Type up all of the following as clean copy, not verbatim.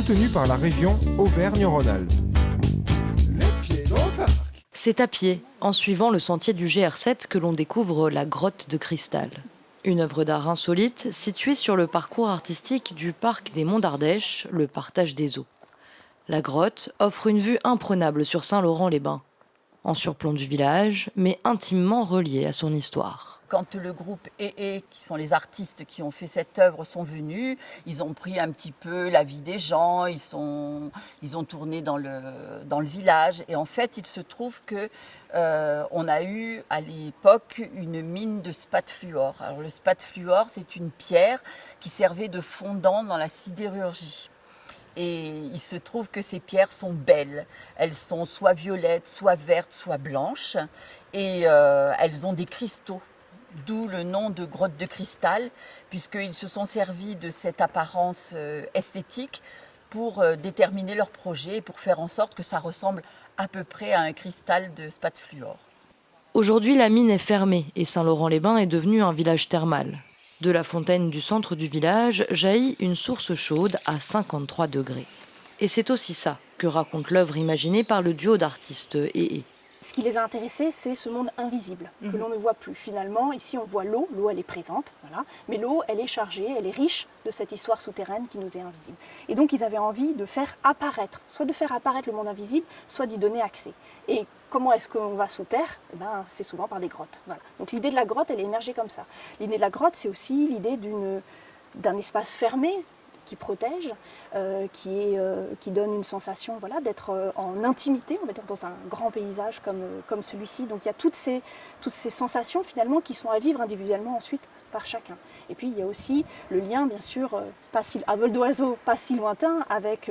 soutenu par la région Auvergne-Rhône-Alpes. Les pieds dans le parc. C'est à pied, en suivant le sentier du GR7, que l'on découvre la grotte de cristal. Une œuvre d'art insolite située sur le parcours artistique du parc des Monts d'Ardèche, le partage des eaux. La grotte offre une vue imprenable sur Saint-Laurent-les-Bains, en surplomb du village, mais intimement reliée à son histoire. Quand le groupe EE, qui sont les artistes qui ont fait cette œuvre, sont venus, ils ont pris un petit peu la vie des gens, ils ont tourné dans le village. Et en fait, il se trouve que on a eu à l'époque une mine de spathfluor. Alors le spathfluor, c'est une pierre qui servait de fondant dans la sidérurgie. Et il se trouve que ces pierres sont belles. Elles sont soit violettes, soit vertes, soit blanches. Et elles ont des cristaux. D'où le nom de grotte de cristal, puisqu'ils se sont servis de cette apparence esthétique pour déterminer leur projet et pour faire en sorte que ça ressemble à peu près à un cristal de spathfluor. Aujourd'hui, la mine est fermée et Saint-Laurent-les-Bains est devenu un village thermal. De la fontaine du centre du village jaillit une source chaude à 53 degrés. Et c'est aussi ça que raconte l'œuvre imaginée par le duo d'artistes EE. Ce qui les a intéressés, c'est ce monde invisible, que l'on ne voit plus. Finalement, ici, on voit l'eau. L'eau, elle est présente, voilà. Mais l'eau, elle est chargée, elle est riche de cette histoire souterraine qui nous est invisible. Et donc, ils avaient envie de faire apparaître, soit de faire apparaître le monde invisible, soit d'y donner accès. Et comment est-ce qu'on va sous terre ? C'est souvent par des grottes. Voilà. Donc, l'idée de la grotte, elle est émergée comme ça. L'idée de la grotte, c'est aussi l'idée d'un espace fermé, qui protège, qui donne une sensation d'être en intimité, on va dire, dans un grand paysage comme celui-ci. Donc il y a toutes ces sensations finalement qui sont à vivre individuellement ensuite par chacun. Et puis il y a aussi le lien bien sûr, à vol d'oiseau, pas si lointain, avec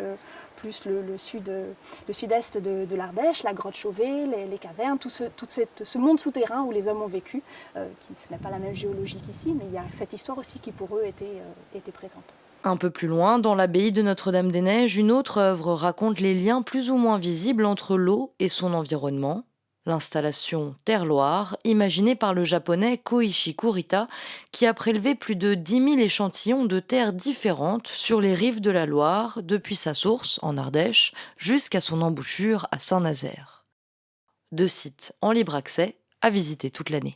plus le sud-est de l'Ardèche, la grotte Chauvet, les cavernes, tout ce monde souterrain où les hommes ont vécu, ce n'est pas la même géologie qu'ici, mais il y a cette histoire aussi qui pour eux était présente. Un peu plus loin, dans l'abbaye de Notre-Dame-des-Neiges, une autre œuvre raconte les liens plus ou moins visibles entre l'eau et son environnement. L'installation Terre-Loire, imaginée par le japonais Koichi Kurita, qui a prélevé plus de 10 000 échantillons de terres différentes sur les rives de la Loire, depuis sa source, en Ardèche, jusqu'à son embouchure à Saint-Nazaire. 2 sites en libre accès à visiter toute l'année.